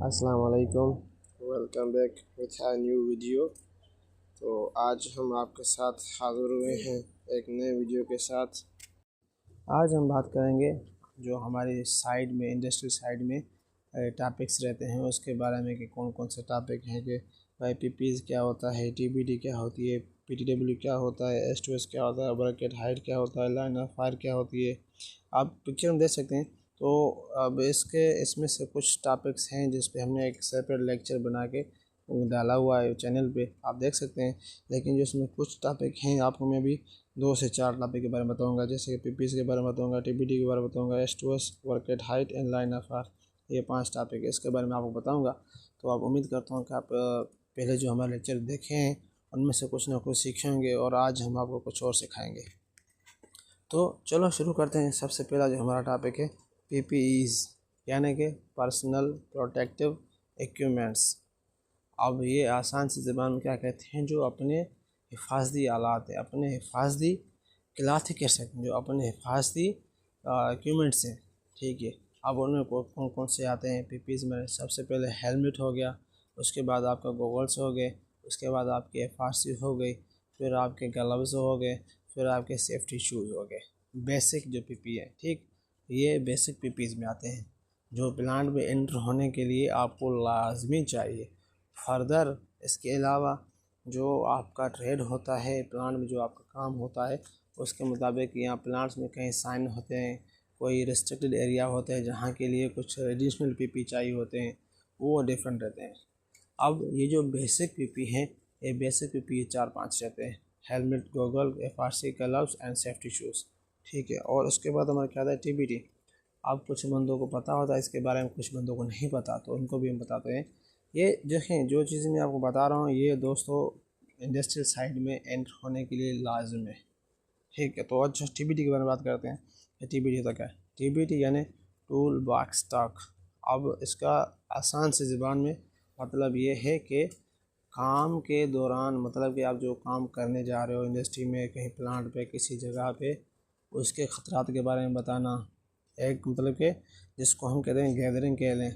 अस्सलाम वालेकुम। Welcome back with a new video. तो आज हम आपके साथ हाज़िर हुए हैं एक नए वीडियो के साथ। आज हम बात करेंगे जो हमारी साइड में इंडस्ट्रियल साइड में टॉपिक्स रहते हैं उसके बारे में कि कौन कौन से टॉपिक हैं कि भाई पीपीज़ क्या होता है, टीबीडी क्या होती है, पीटीडब्ल्यू क्या होता है, एस2एस क्या होता है, ब्रैकेट हाइट क्या होता है, लाइन ऑफ फायर क्या होती है। आप पिक्चर में देख सकते हैं। तो अब इसमें से कुछ टॉपिक्स हैं जिस पे हमने एक सेपरेट लेक्चर बना के डाला हुआ है चैनल पे, आप देख सकते हैं। लेकिन जो इसमें कुछ टॉपिक हैं आपको मैं भी 2 से 4 टॉपिक के बारे में बताऊंगा, जैसे कि पीपीस के बारे में बताऊंगा, टीबीडी के बारे में बताऊंगा, एस2एस, work at height and line of fire. ये 5 टॉपिक है, इसके बारे में आपको बताऊँगा। तो आप उम्मीद करता हूँ कि आप पहले जो हमारे लेक्चर देखे हैं उनमें से कुछ ना कुछ सीखेंगे और आज हम आपको कुछ और सिखाएँगे। तो चलो शुरू करते हैं। सबसे पहला जो हमारा टॉपिक है पीपीईज़ यानी कि पर्सनल प्रोटेक्टिव इक्विपमेंट्स। अब ये आसान सी ज़बान में क्या कहते हैं, जो अपने हिफाजती आलात है, अपने हिफाजती क्लाथ ही कह सकते हैं, जो अपने हिफाजती इक्विपमेंट्स हैं। ठीक है, अब उनमें कौन कौन से आते हैं पीपीज़ में? सबसे पहले हेलमेट हो गया, उसके बाद आपका गॉगल्स हो गए, उसके बाद आपकी हिफाजती हो गई, फिर आपके ग्लव्स हो गए, फिर आपके सेफ्टी शूज़ हो गए। बेसिक जो पीपी है, ठीक, ये बेसिक पीपीज़ में आते हैं जो प्लांट में एंटर होने के लिए आपको लाजमी चाहिए। फर्दर इसके अलावा जो आपका ट्रेड होता है प्लांट में, जो आपका काम होता है उसके मुताबिक यहाँ प्लांट्स में कहीं साइन होते हैं, कोई रिस्ट्रिक्टेड एरिया होते हैं जहाँ के लिए कुछ एडिशनल पीपी चाहिए होते हैं, वो डिफरेंट रहते हैं। अब ये जो बेसिक पीपी हैं, ये बेसिक पीपी 4-5 रहते हैं: helmet, goggle, FRC, gloves and safety shoes. ठीक है, और उसके बाद हमारा क्या आता है टीबीटी। अब कुछ बंदों को पता होता है इसके बारे में, कुछ बंदों को नहीं पता, तो उनको भी हम बताते हैं। ये देखें, जो चीज़ मैं आपको बता रहा हूँ ये दोस्तों इंडस्ट्रियल साइड में एंटर होने के लिए लाजम है। ठीक है, तो अच्छा टीबीटी के बारे में बात करते हैं कि टीबीटी होता क्या है। टीबीटी यानी टूल बॉक्स स्टॉक। अब इसका आसान से ज़बान में मतलब ये है कि काम के दौरान, मतलब कि आप जो काम करने जा रहे हो इंडस्ट्री में, कहीं प्लांट पे, किसी जगह पे, उसके ख़तरात के बारे में बताना। एक मतलब कि जिसको हम कहते हैं गैदरिंग कह लें।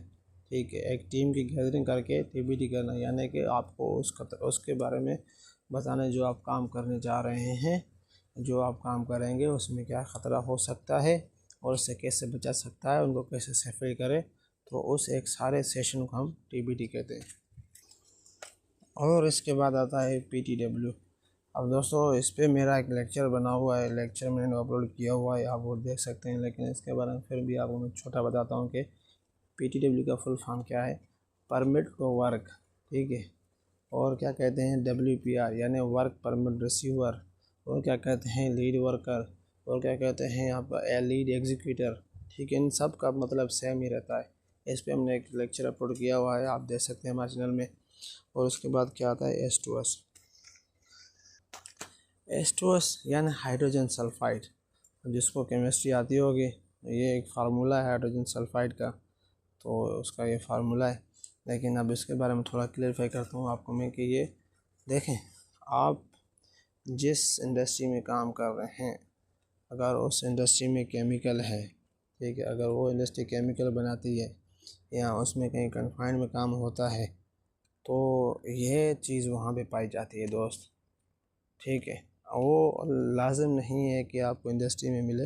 ठीक है, एक टीम की गैदरिंग करके टीबीटी करना, यानी कि आपको उसके बारे में बताना जो आप काम करने जा रहे हैं, जो आप काम करेंगे उसमें क्या ख़तरा हो सकता है और उससे कैसे बचा सकता है, उनको कैसे सेफरी करें। तो उस एक सारे सेशन को हम टीबीटी कहते हैं। और इसके बाद आता है पीटीडब्ल्यू। अब दोस्तों इस पे मेरा एक लेक्चर बना हुआ है, लेक्चर मैंने अपलोड किया हुआ है, आप वो देख सकते हैं। लेकिन इसके बारे में फिर भी आपको मैं छोटा बताता हूँ कि पीटीडब्ल्यू का फुल फॉर्म क्या है। परमिट टू वर्क, ठीक है, और क्या कहते हैं डब्ल्यूपीआर यानी वर्क परमिट रिसीवर, और क्या कहते हैं लीड वर्कर, और क्या कहते हैं आप लीड एग्जीक्यूटर। ठीक है, इन सब का मतलब सेम ही रहता है। इस पर हमने एक लेक्चर अपलोड किया हुआ है, आप देख सकते हैं हमारे चैनल में। और उसके बाद क्या आता है एस2एस। एस2एस यानी हाइड्रोजन सल्फाइड, जिसको केमिस्ट्री आती होगी, ये एक फार्मूला है हाइड्रोजन सल्फाइड का, तो उसका ये फार्मूला है। लेकिन अब इसके बारे में थोड़ा क्लियरफाई करता हूँ आपको मैं कि ये देखें, आप जिस इंडस्ट्री में काम कर रहे हैं, अगर उस इंडस्ट्री में केमिकल है, ठीक है, अगर वो इंडस्ट्री केमिकल बनाती है या उसमें कहीं कन्फाइंड में काम होता है, तो ये चीज़ वहाँ पे पाई जाती है दोस्त। ठीक है, वो लाजिम नहीं है कि आपको इंडस्ट्री में मिले,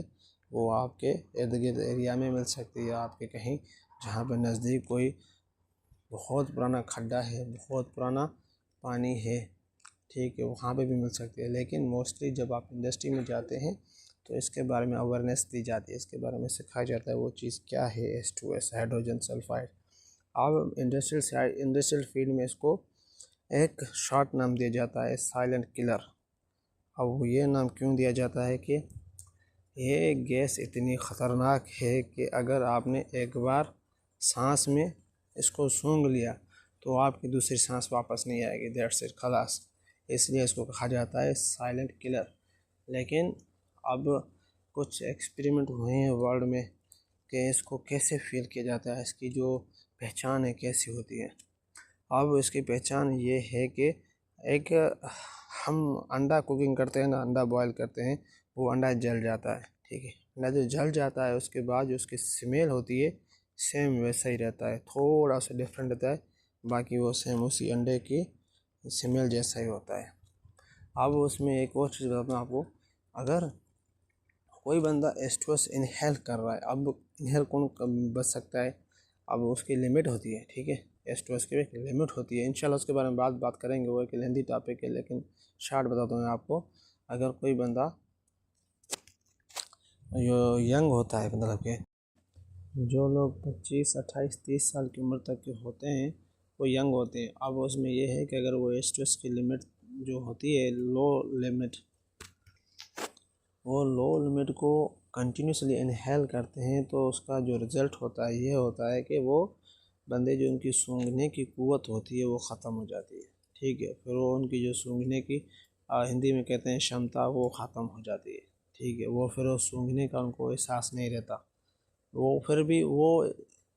वो आपके इर्द गिर्द एरिया में मिल सकती है, आपके कहीं जहाँ पर नज़दीक कोई बहुत पुराना खड्डा है, बहुत पुराना पानी है, ठीक है, वहाँ पे भी मिल सकती है। लेकिन मोस्टली जब आप इंडस्ट्री में जाते हैं तो इसके बारे में अवेयरनेस दी जाती है, इसके बारे में सिखाया जाता है वो चीज़ क्या है, एस2एस हाइड्रोजन सल्फाइड। अब इंडस्ट्रियल फील्ड में इसको एक शॉर्ट नाम दिया जाता है साइलेंट किलर। अब ये नाम क्यों दिया जाता है कि ये गैस इतनी ख़तरनाक है कि अगर आपने एक बार सांस में इसको सूंघ लिया तो आपकी दूसरी सांस वापस नहीं आएगी, दैट्स इट, खलास। इसलिए इसको कहा जाता है साइलेंट किलर। लेकिन अब कुछ एक्सपेरिमेंट हुए हैं वर्ल्ड में कि इसको कैसे फील किया जाता है, इसकी जो पहचान है कैसी होती है। अब इसकी पहचान ये है कि एक हम अंडा कुकिंग करते हैं ना, अंडा बॉयल करते हैं, वो अंडा जल जाता है, ठीक है, अंडा जो जल जाता है उसके बाद जो उसकी स्मेल होती है, सेम वैसा ही रहता है, थोड़ा सा डिफरेंट रहता है, बाकी वो सेम उसी अंडे की स्मेल जैसा ही होता है। अब उसमें एक और चीज़ बताता हूँ आपको, अगर कोई बंदा एस्ट्रोस इनहेल कर रहा है, अब इनहेल कौन बच सकता है, अब उसकी लिमिट होती है, ठीक है, एस्ट्रोस की एक लिमिट होती है। इंशाल्लाह उसके बारे में बात करेंगे, वो एक लेंदी टॉपिक है, लेकिन शार्ट बताता हूँ आपको। अगर कोई बंदा जो यंग होता है, मतलब कि जो लोग 25, 28, 30 साल की उम्र तक के होते हैं वो यंग होते हैं। अब उसमें ये है कि अगर वो एस्ट्रोस की लिमिट जो होती है लो लिमिट, वो लो लिमिट को कंटिन्यूसली इनहेल करते हैं तो उसका जो रिज़ल्ट होता है ये होता है कि वो बंदे जो उनकी सूंघने की क़ुव्वत होती है वो ख़त्म हो जाती है, ठीक है, फिर वो उनकी जो सूंघने की हिंदी में कहते हैं क्षमता, वो ख़त्म हो जाती है, ठीक है, वो फिर वो सूंघने का उनको एहसास नहीं रहता। वो फिर भी वो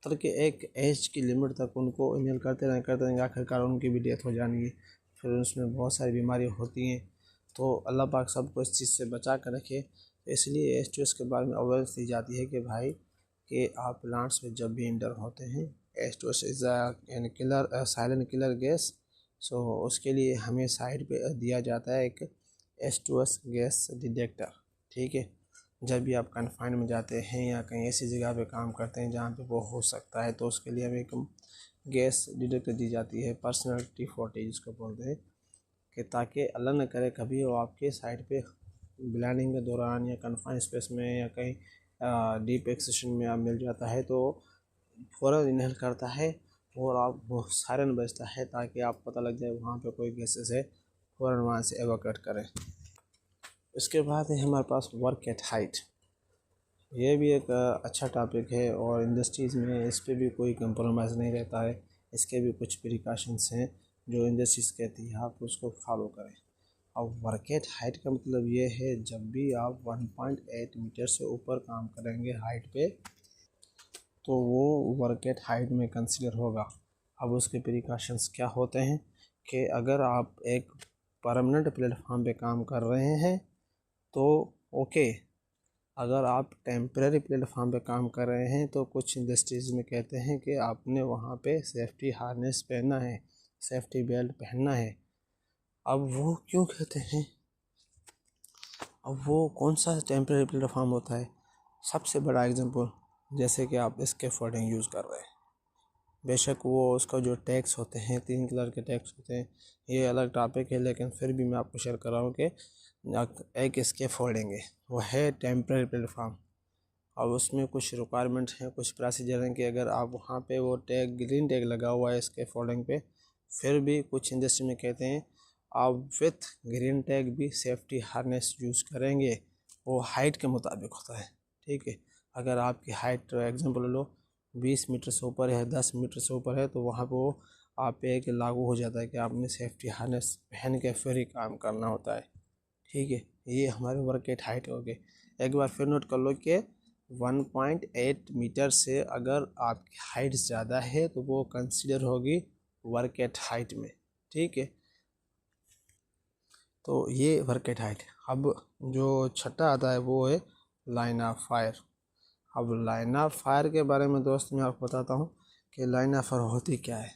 तरह के एक एज की लिमिट तक उनको इनहेल करते रहेंगे, आखिरकार उनकी भी डेथ हो जानी है, फिर उसमें बहुत सारी बीमारियाँ होती हैं। तो अल्लाह पाक सबको इस चीज़ से बचा कर रखे। तो इसलिए एस्ट्रोस के बारे में अवेयरनेस दी जाती है कि भाई कि आप प्लांट्स में जब भी इंटर होते हैं, एस्ट्रोस is an killer, silent killer gas. So उसके लिए हमें साइड पे दिया जाता है एक एस्ट्रोस गैस डिटेक्टर, ठीक है। जब भी आप कन्फाइन में जाते हैं या कहीं ऐसी जगह पे काम करते हैं जहाँ पे वो हो सकता है, तो उसके लिए हमें एक गैस डिटेक्टर दी जाती है, पर्सनल T40 जिसको बोलते हैं, कि ताकि अल्लाह न करे कभी वो आपके साइड पे ब्लाइंडिंग के दौरान या कन्फाइन स्पेस में या कहीं डीप एक्सेशन में आप मिल जाता है तो फ़ौरन इनहेल करता है और आप वो सायरन बजता है ताकि आप पता लग जाए वहाँ पे कोई गैसेस है, फ़ौरन वहाँ से एवोकेट करें। इसके बाद है हमारे पास वर्क एट हाइट। ये भी एक अच्छा टॉपिक है और इंडस्ट्रीज़ में इस पर भी कोई कंप्रोमाइज़ नहीं रहता है। इसके भी कुछ प्रिकॉशंस हैं जो इंडस्ट्रीज़ कहती है, आप उसको फॉलो करें। अब वर्क एट हाइट का मतलब ये है जब भी आप 1.8 मीटर से ऊपर काम करेंगे हाइट पे, तो वो वर्क एट हाइट में कंसिडर होगा। अब उसके प्रिकॉशंस क्या होते हैं कि अगर आप एक परमानेंट प्लेटफॉर्म पे काम कर रहे हैं तो ओके, अगर आप टेम्परेरी प्लेटफॉर्म पे काम कर रहे हैं तो कुछ इंडस्ट्रीज़ में कहते हैं कि आपने वहाँ पे सेफ्टी हार्नेस पहनना है, सेफ्टी बेल्ट पहनना है। अब वो क्यों कहते हैं, अब वो कौन सा टेम्परेरी प्लेटफॉर्म होता है? सबसे बड़ा एग्जांपल, जैसे कि आप स्कैफोल्डिंग यूज़ कर रहे हैं, बेशक वो उसका जो टैग्स होते हैं 3 कलर के टैग्स होते हैं, ये अलग टॉपिक है, लेकिन फिर भी मैं आपको शेयर कर रहा हूँ कि एक स्कैफोल्डिंग है, वो है टेम्परेरी प्लेटफॉर्म। अब उसमें कुछ रिक्वायरमेंट हैं, कुछ प्रोसीजर हैं कि अगर आप वहाँ पे वो टैग ग्रीन टैग लगा हुआ है स्कैफोल्डिंग पे, फिर भी कुछ इंडस्ट्री में कहते हैं आप विथ ग्रीन टैग भी सेफ्टी हार्नेस यूज़ करेंगे, वो हाइट के मुताबिक होता है, ठीक है। अगर आपकी हाइट एग्जांपल लो 20 मीटर से ऊपर है, 10 मीटर से ऊपर है, तो वहाँ पर वो आप पे एक लागू हो जाता है कि आपने सेफ्टी हार्नेस पहन के फिर ही काम करना होता है, ठीक है। ये हमारे वर्क एट हाइट हो गए। एक बार फिर नोट कर लो कि 1.8 मीटर से अगर आपकी हाइट ज़्यादा है तो वो कंसीडर होगी वर्क एट हाइट में, ठीक है। तो ये वर्क एट हाइट। अब जो छठा आता है वो है लाइन ऑफ फायर। अब लाइन ऑफ फायर के बारे में दोस्त मैं आपको बताता हूँ कि लाइन ऑफ फायर होती क्या है,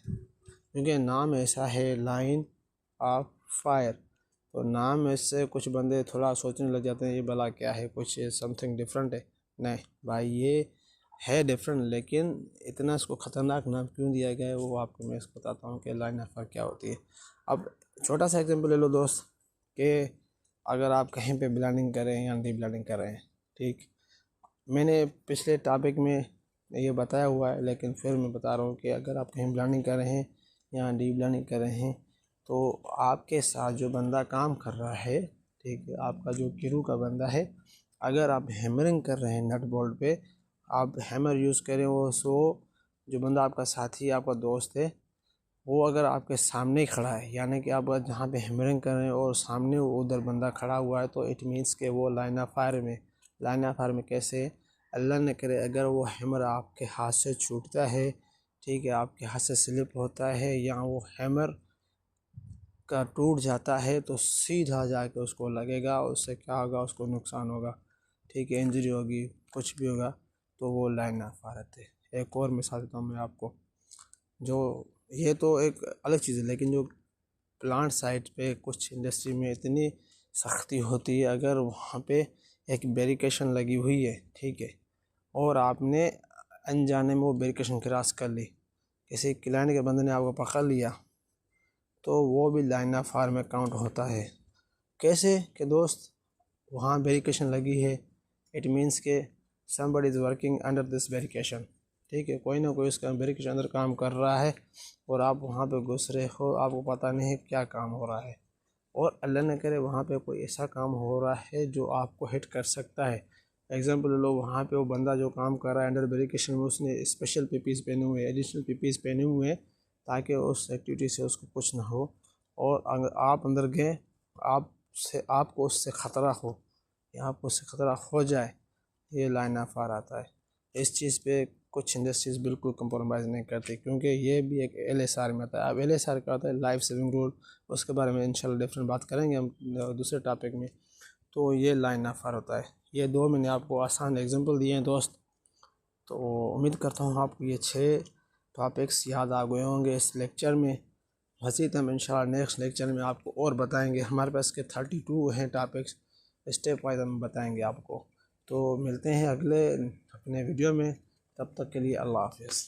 क्योंकि नाम ऐसा है लाइन ऑफ फायर, तो नाम ऐसे कुछ बंदे थोड़ा सोचने लग जाते हैं ये भला क्या है, कुछ समथिंग डिफरेंट है। नहीं भाई, ये है डिफरेंट, लेकिन इतना इसको ख़तरनाक नाम क्यों दिया गया है वो आपको मैं इसको बताता हूँ कि लाइन ऑफ फायर क्या होती है। अब छोटा सा एग्जांपल ले लो दोस्त कि अगर आप कहीं पे ब्लाइंडिंग कर रहे हैं या डी ब्लाइंडिंग कर रहे हैं, ठीक, मैंने पिछले टॉपिक में ये बताया हुआ है, लेकिन फिर मैं बता रहा हूँ कि अगर आप कहीं ब्लाइंडिंग कर रहे हैं या डी ब्लाइंडिंग कर रहे हैं तो आपके साथ जो बंदा काम कर रहा है, ठीक है, आपका जो क्रू का बंदा है, अगर आप हैमरिंग कर रहे हैं नट बोल्ट पे, आप हैमर यूज़ करें, वो सो जो बंदा आपका साथी आपका दोस्त है वो अगर आपके सामने ही खड़ा है, यानी कि आप जहाँ पे हैमरिंग कर रहे हैं और सामने उधर बंदा खड़ा हुआ है, तो इट मीन्स कि वो लाइन ऑफ फायर में। लाइन ऑफ फायर में कैसे, अल्लाह न करे अगर वो हैमर आपके हाथ से छूटता है, ठीक है, आपके हाथ से स्लिप होता है या वो हैमर का टूट जाता है तो सीधा जाके उसको लगेगा, उससे क्या होगा, उसको नुकसान होगा, ठीक है, इंजरी होगी, कुछ भी होगा, तो वो लाइन ऑफ फायर है। एक और मिसाल देता हूँ मैं आपको, जो ये तो एक अलग चीज़ है, लेकिन जो प्लांट साइट पे कुछ इंडस्ट्री में इतनी सख्ती होती है, अगर वहाँ पे एक बैरिकेशन लगी हुई है, ठीक है, और आपने अनजाने में वो बैरिकेशन क्रॉस कर ली, किसी क्लाइंट के बंदे ने आपको पकड़ लिया, तो वो भी लाइन ऑफ फायर में काउंट होता है। कैसे कि दोस्त, वहाँ बैरिकेशन लगी है, इट मीन्स के somebody is working under this barrication, ठीक है, कोई ना कोई उसका बैरिकेशन अंदर काम कर रहा है और आप वहाँ पे घुस रहे हो, आपको पता नहीं है क्या काम हो रहा है, और अल्लाह न करे वहाँ पे कोई ऐसा काम हो रहा है जो आपको हिट कर सकता है। एग्जांपल लो, वहाँ पे वो बंदा जो काम कर रहा है अंडर बैरिकेशन में, उसने स्पेशल पीपीज़ पहने हुए, एडिशनल पीपीज़ पहने हुए हैं, ताकि उस एक्टिविटी से उसको कुछ ना हो, और अगर आप अंदर गए, आपको उससे ख़तरा हो या आपको उससे ख़तरा हो जाए, ये लाइन ऑफ फायर आता है। इस चीज़ पे कुछ इंडस्ट्रीज़ बिल्कुल कंप्रोमाइज़ नहीं करती, क्योंकि ये भी एक LSR में आता है। अब LSR का आता है लाइफ सेविंग रूल, उसके बारे में इंशाल्लाह डिफरेंट बात करेंगे हम दूसरे टॉपिक में। तो ये लाइन ऑफ फायर होता है। ये दो मैंने आपको आसान एग्जांपल दिए हैं दोस्त, तो उम्मीद करता हूँ आपको ये 6 टॉपिक्स याद आ गए होंगे इस लेक्चर में। मज़ीद हम इंशाल्लाह नेक्स्ट लेक्चर में आपको और बताएंगे, हमारे पास के 32 हैं टॉपिक्स, स्टेप वाइज हम बताएंगे आपको। तो मिलते हैं अगले अपने वीडियो में, तब तक के लिए अल्लाह हाफ़िज़।